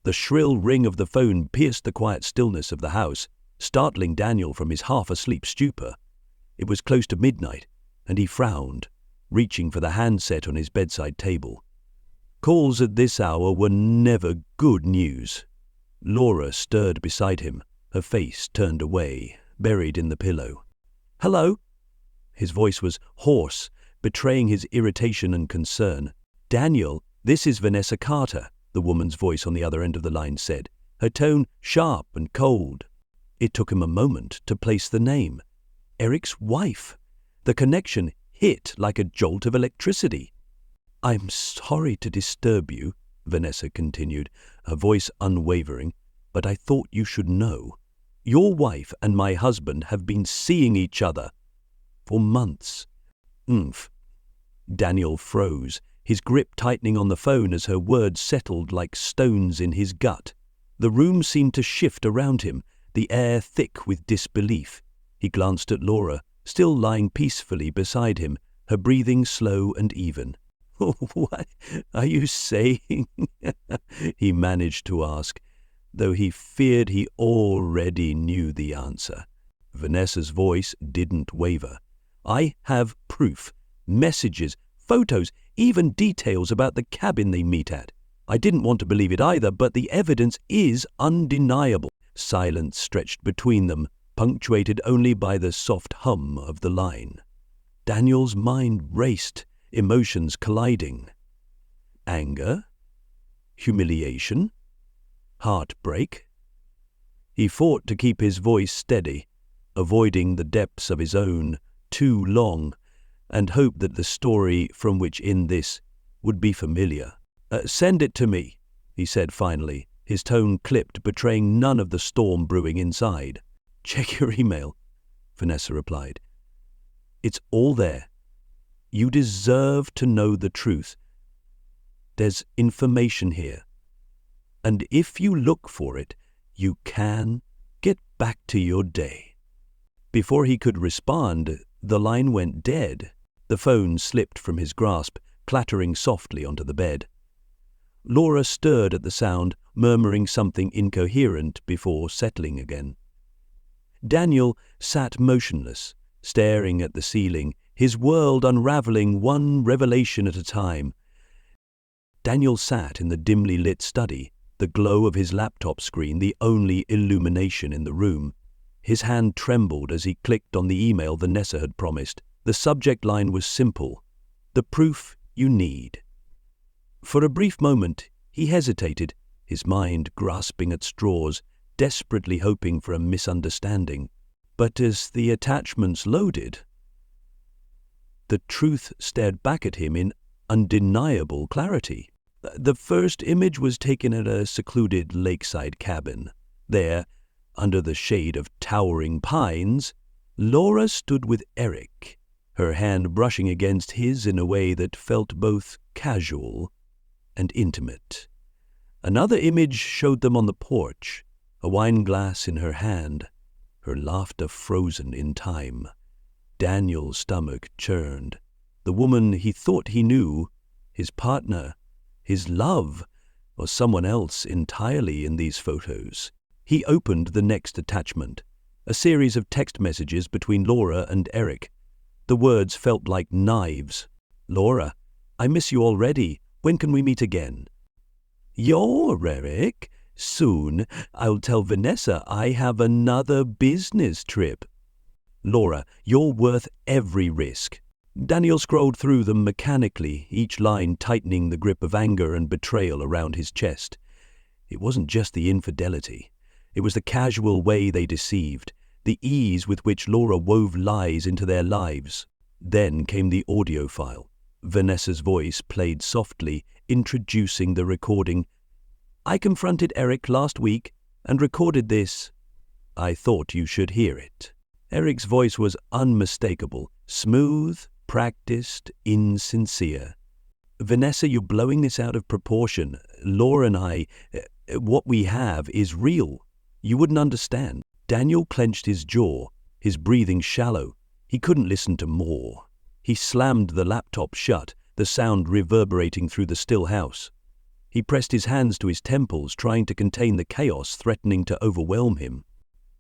The shrill ring of the phone pierced the quiet stillness of the house, startling Daniel from his half-asleep stupor. It was close to midnight, and he frowned, reaching for the handset on his bedside table. Calls at this hour were never good news. Laura stirred beside him, her face turned away, buried in the pillow. "Hello?" His voice was hoarse, betraying his irritation and concern. "Daniel, this is Vanessa Carter," the woman's voice on the other end of the line said, her tone sharp and cold. It took him a moment to place the name. Eric's wife. The connection hit like a jolt of electricity. "I'm sorry to disturb you," Vanessa continued, her voice unwavering, "but I thought you should know. Your wife and my husband have been seeing each other for months." "Oomph." Daniel froze, his grip tightening on the phone as her words settled like stones in his gut. The room seemed to shift around him, the air thick with disbelief. He glanced at Laura, still lying peacefully beside him, her breathing slow and even. "What are you saying?" he managed to ask, though he feared he already knew the answer. Vanessa's voice didn't waver. "I have proof, messages, photos, even details about the cabin they meet at. I didn't want to believe it either, but the evidence is undeniable." Silence stretched between them, punctuated only by the soft hum of the line. Daniel's mind raced, emotions colliding. Anger? Humiliation? Heartbreak? He fought to keep his voice steady, avoiding the depths of his own too long, and hoped that the story from which in this would be familiar. "Send it to me," he said finally, his tone clipped, betraying none of the storm brewing inside. "Check your email," Vanessa replied. "It's all there. You deserve to know the truth. There's information here. And if you look for it, you can get back to your day." Before he could respond, the line went dead. The phone slipped from his grasp, clattering softly onto the bed. Laura stirred at the sound, murmuring something incoherent before settling again. Daniel sat motionless, staring at the ceiling, his world unraveling one revelation at a time. Daniel sat in the dimly lit study, the glow of his laptop screen the only illumination in the room. His hand trembled as he clicked on the email Vanessa had promised. The subject line was simple: "The proof you need." For a brief moment, he hesitated, his mind grasping at straws, desperately hoping for a misunderstanding. But as the attachments loaded, the truth stared back at him in undeniable clarity. The first image was taken at a secluded lakeside cabin. There, under the shade of towering pines, Laura stood with Eric, her hand brushing against his in a way that felt both casual and intimate. Another image showed them on the porch, a wine glass in her hand, her laughter frozen in time. Daniel's stomach churned. The woman he thought he knew, his partner, his love, was someone else entirely in these photos. He opened the next attachment, a series of text messages between Laura and Eric. The words felt like knives. "Laura, I miss you already. When can we meet again?" "You're Eric? Soon. I'll tell Vanessa I have another business trip." "Laura, you're worth every risk." Daniel scrolled through them mechanically, each line tightening the grip of anger and betrayal around his chest. It wasn't just the infidelity. It was the casual way they deceived, the ease with which Laura wove lies into their lives. Then came the audio file. Vanessa's voice played softly, introducing the recording. "I confronted Eric last week and recorded this. I thought you should hear it." Eric's voice was unmistakable, smooth, practiced, insincere. "Vanessa, you're blowing this out of proportion. Laura and I, what we have is real. You wouldn't understand." Daniel clenched his jaw, his breathing shallow. He couldn't listen to more. He slammed the laptop shut, the sound reverberating through the still house. He pressed his hands to his temples, trying to contain the chaos threatening to overwhelm him.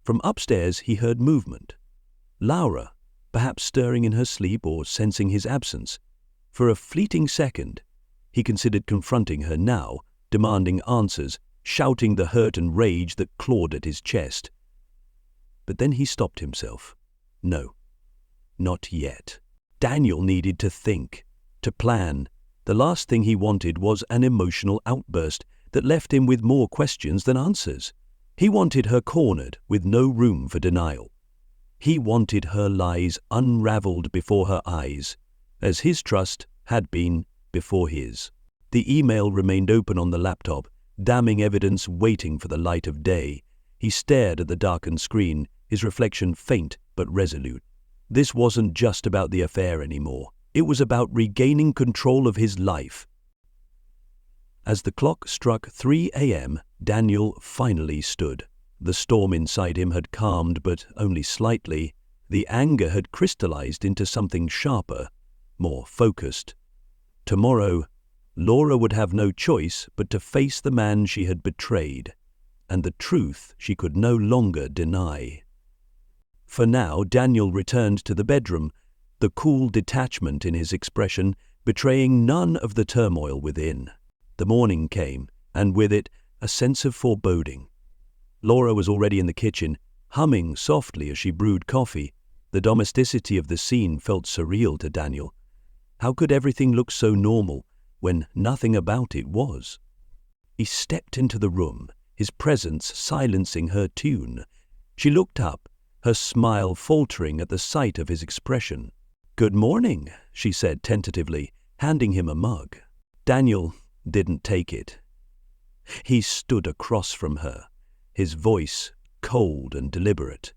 From upstairs he heard movement. Laura, perhaps stirring in her sleep or sensing his absence. For a fleeting second, he considered confronting her now, demanding answers, shouting the hurt and rage that clawed at his chest. But then he stopped himself. No, not yet. Daniel needed to think, to plan. The last thing he wanted was an emotional outburst that left him with more questions than answers. He wanted her cornered, with no room for denial. He wanted her lies unraveled before her eyes, as his trust had been before his. The email remained open on the laptop, damning evidence waiting for the light of day. He stared at the darkened screen, his reflection faint but resolute. This wasn't just about the affair anymore. It was about regaining control of his life. As the clock struck 3 a.m., Daniel finally stood. The storm inside him had calmed, but only slightly. The anger had crystallized into something sharper, more focused. Tomorrow, Laura would have no choice but to face the man she had betrayed, and the truth she could no longer deny. For now, Daniel returned to the bedroom, the cool detachment in his expression betraying none of the turmoil within. The morning came, and with it, a sense of foreboding. Laura was already in the kitchen, humming softly as she brewed coffee. The domesticity of the scene felt surreal to Daniel. How could everything look so normal when nothing about it was? He stepped into the room, his presence silencing her tune. She looked up, her smile faltering at the sight of his expression. "Good morning," she said tentatively, handing him a mug. Daniel didn't take it. He stood across from her, his voice cold and deliberate.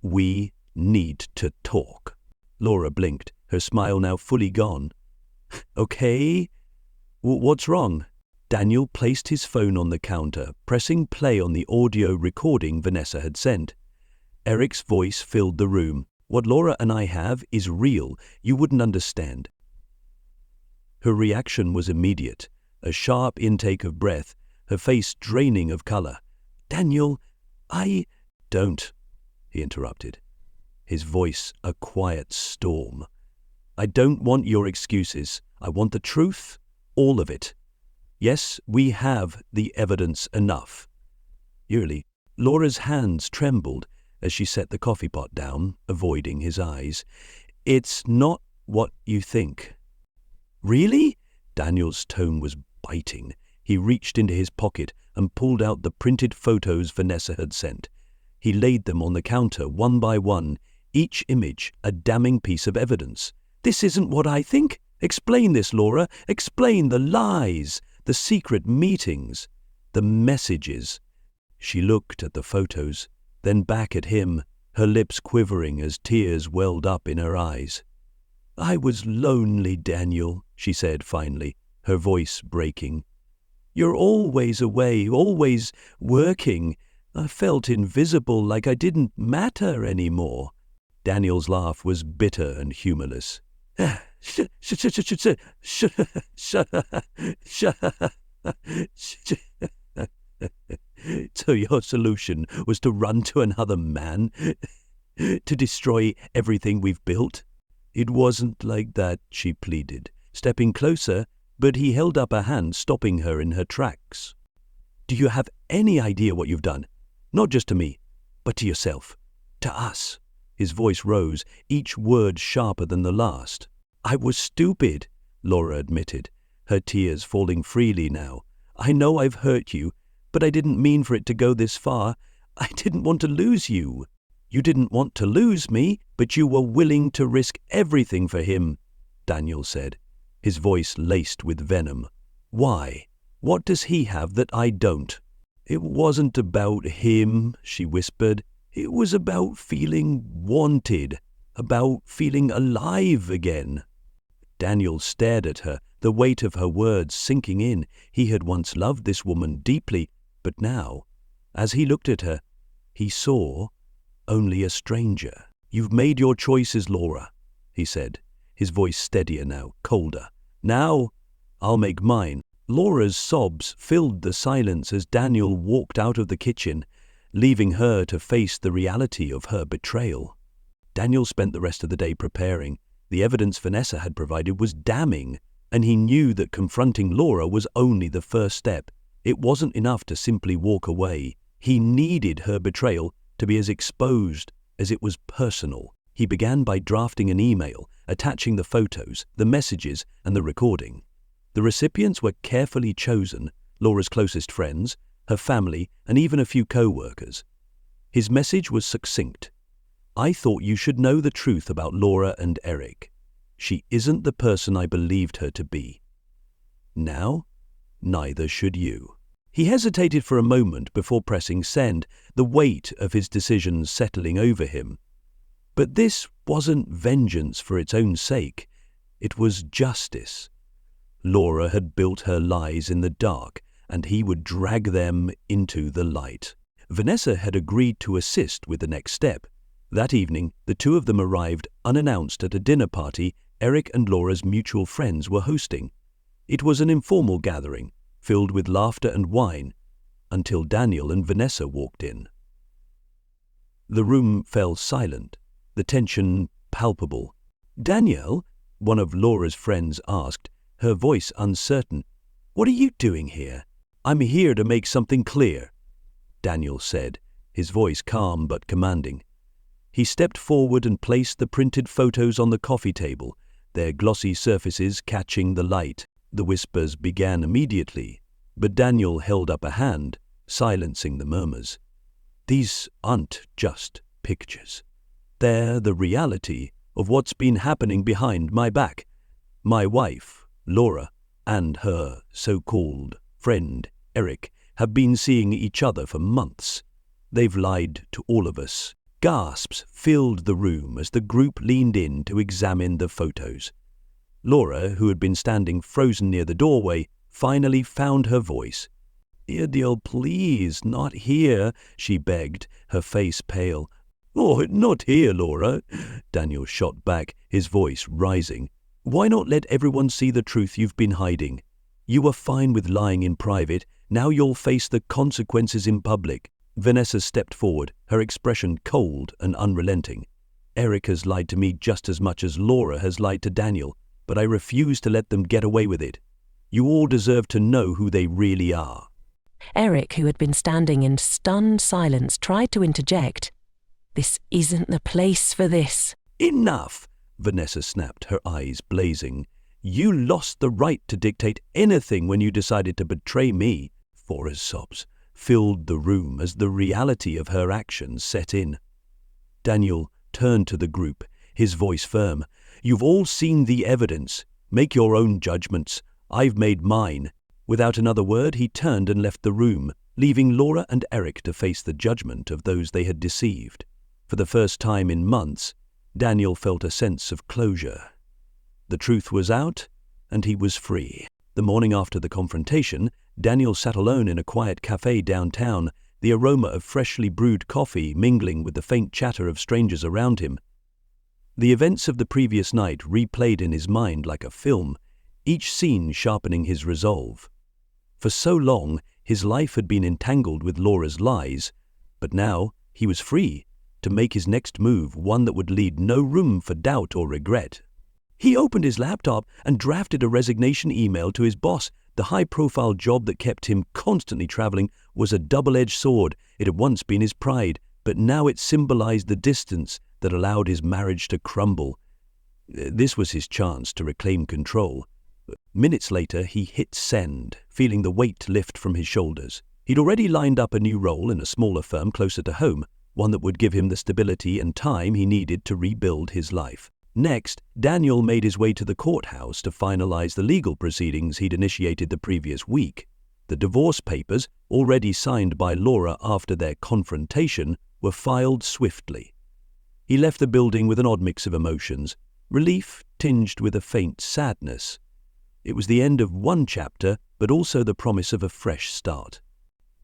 "We need to talk." Laura blinked, her smile now fully gone. "Okay, what's wrong?" Daniel placed his phone on the counter, pressing play on the audio recording Vanessa had sent. Eric's voice filled the room. "What Laura and I have is real. You wouldn't understand." Her reaction was immediate, a sharp intake of breath, her face draining of color. "Daniel, Don't," he interrupted, his voice a quiet storm. "I don't want your excuses. I want the truth, all of it. Yes, we have the evidence enough." Eerily, Laura's hands trembled as she set the coffee pot down, avoiding his eyes. "It's not what you think." "Really?" Daniel's tone was biting. He reached into his pocket and pulled out the printed photos Vanessa had sent. He laid them on the counter one by one, each image a damning piece of evidence. "This isn't what I think. Explain this, Laura. Explain the lies, the secret meetings, the messages." She looked at the photos, then back at him, her lips quivering as tears welled up in her eyes. "I was lonely, Daniel," she said finally, her voice breaking. "You're always away, always working. I felt invisible, like I didn't matter anymore." Daniel's laugh was bitter and humorless. "So your solution was to run to another man? To destroy everything we've built?" "It wasn't like that," she pleaded, stepping closer, but he held up a hand, stopping her in her tracks. "Do you have any idea what you've done? Not just to me, but to yourself, to us." His voice rose, each word sharper than the last. "I was stupid," Laura admitted, her tears falling freely now. "I know I've hurt you, but I didn't mean for it to go this far. I didn't want to lose you." "You didn't want to lose me, but you were willing to risk everything for him," Daniel said, his voice laced with venom. "Why? What does he have that I don't?" "It wasn't about him," she whispered. "It was about feeling wanted, about feeling alive again." Daniel stared at her, the weight of her words sinking in. He had once loved this woman deeply, but now, as he looked at her, he saw only a stranger. "You've made your choices, Laura," he said, his voice steadier now, colder. "Now, I'll make mine. Laura's sobs filled the silence as Daniel walked out of the kitchen, leaving her to face the reality of her betrayal. Daniel spent the rest of the day preparing. The evidence Vanessa had provided was damning, and he knew that confronting Laura was only the first step. It wasn't enough to simply walk away. He needed her betrayal to be as exposed as it was personal. He began by drafting an email, attaching the photos, the messages, and the recording. The recipients were carefully chosen, Laura's closest friends, her family, and even a few co-workers. His message was succinct. I thought you should know the truth about Laura and Eric. She isn't the person I believed her to be. Now, neither should you. He hesitated for a moment before pressing send, the weight of his decision settling over him. But this wasn't vengeance for its own sake. It was justice. Laura had built her lies in the dark, and he would drag them into the light. Vanessa had agreed to assist with the next step. That evening, the two of them arrived unannounced at a dinner party Eric and Laura's mutual friends were hosting. It was an informal gathering, filled with laughter and wine, until Daniel and Vanessa walked in. The room fell silent, the tension palpable. "Danielle," one of Laura's friends asked, her voice uncertain, "what are you doing here?" "I'm here to make something clear," Daniel said, his voice calm but commanding. He stepped forward and placed the printed photos on the coffee table, their glossy surfaces catching the light. The whispers began immediately, but Daniel held up a hand, silencing the murmurs. "These aren't just pictures. They're the reality of what's been happening behind my back. My wife, Laura, and her so-called friend, Eric, have been seeing each other for months. They've lied to all of us." Gasps filled the room as the group leaned in to examine the photos. Laura, who had been standing frozen near the doorway, finally found her voice. "Dear, please, not here," she begged, her face pale. "Oh, not here, Laura," Daniel shot back, his voice rising. "Why not let everyone see the truth you've been hiding? You were fine with lying in private, now you'll face the consequences in public." Vanessa stepped forward, her expression cold and unrelenting. "Eric has lied to me just as much as Laura has lied to Daniel, but I refuse to let them get away with it. You all deserve to know who they really are." Eric, who had been standing in stunned silence, tried to interject. "This isn't the place for this." "Enough!" Vanessa snapped, her eyes blazing. "You lost the right to dictate anything when you decided to betray me." Laura's sobs filled the room as the reality of her actions set in. Daniel turned to the group, his voice firm. "You've all seen the evidence. Make your own judgments. I've made mine." Without another word, he turned and left the room, leaving Laura and Eric to face the judgment of those they had deceived. For the first time in months, Daniel felt a sense of closure. The truth was out, and he was free. The morning after the confrontation, Daniel sat alone in a quiet cafe downtown, the aroma of freshly brewed coffee mingling with the faint chatter of strangers around him. The events of the previous night replayed in his mind like a film, each scene sharpening his resolve. For so long, his life had been entangled with Laura's lies, but now he was free to make his next move one that would leave no room for doubt or regret. He opened his laptop and drafted a resignation email to his boss. The high-profile job that kept him constantly traveling was a double-edged sword. It had once been his pride, but now it symbolized the distance that allowed his marriage to crumble. This was his chance to reclaim control. Minutes later, he hit send, feeling the weight lift from his shoulders. He'd already lined up a new role in a smaller firm closer to home, one that would give him the stability and time he needed to rebuild his life. Next, Daniel made his way to the courthouse to finalize the legal proceedings he'd initiated the previous week. The divorce papers, already signed by Laura after their confrontation, were filed swiftly. He left the building with an odd mix of emotions, relief tinged with a faint sadness. It was the end of one chapter, but also the promise of a fresh start.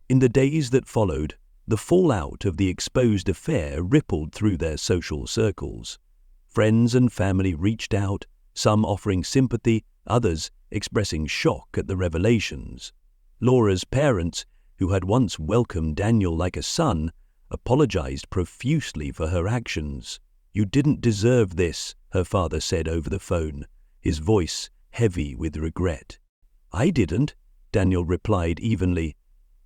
In the days that followed, the fallout of the exposed affair rippled through their social circles. Friends and family reached out, some offering sympathy, others expressing shock at the revelations. Laura's parents, who had once welcomed Daniel like a son, apologized profusely for her actions. "You didn't deserve this," her father said over the phone, his voice heavy with regret. "I didn't," Daniel replied evenly.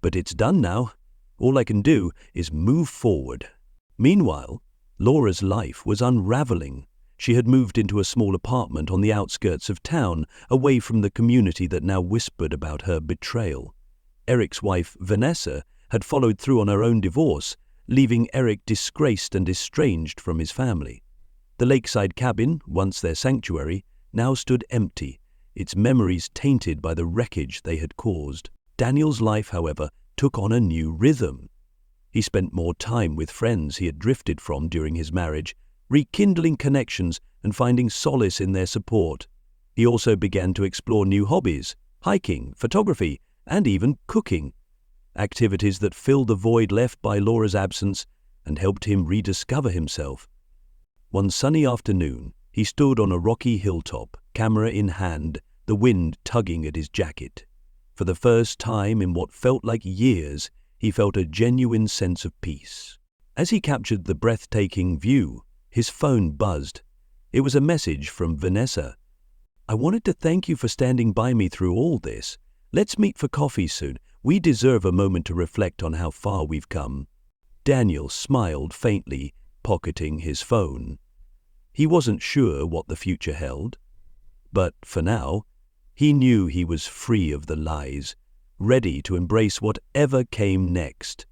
"But it's done now. All I can do is move forward." Meanwhile, Laura's life was unraveling. She had moved into a small apartment on the outskirts of town, away from the community that now whispered about her betrayal. Eric's wife, Vanessa, had followed through on her own divorce, leaving Eric disgraced and estranged from his family. The lakeside cabin, once their sanctuary, now stood empty, its memories tainted by the wreckage they had caused. Daniel's life, however, took on a new rhythm. He spent more time with friends he had drifted from during his marriage, rekindling connections and finding solace in their support. He also began to explore new hobbies, hiking, photography, and even cooking, activities that filled the void left by Laura's absence and helped him rediscover himself. One sunny afternoon, he stood on a rocky hilltop, camera in hand, the wind tugging at his jacket. For the first time in what felt like years, he felt a genuine sense of peace. As he captured the breathtaking view, his phone buzzed. It was a message from Vanessa. "I wanted to thank you for standing by me through all this. Let's meet for coffee soon. We deserve a moment to reflect on how far we've come." Daniel smiled faintly, pocketing his phone. He wasn't sure what the future held. But for now, he knew he was free of the lies, ready to embrace whatever came next.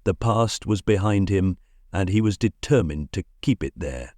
The past was behind him, and he was determined to keep it there.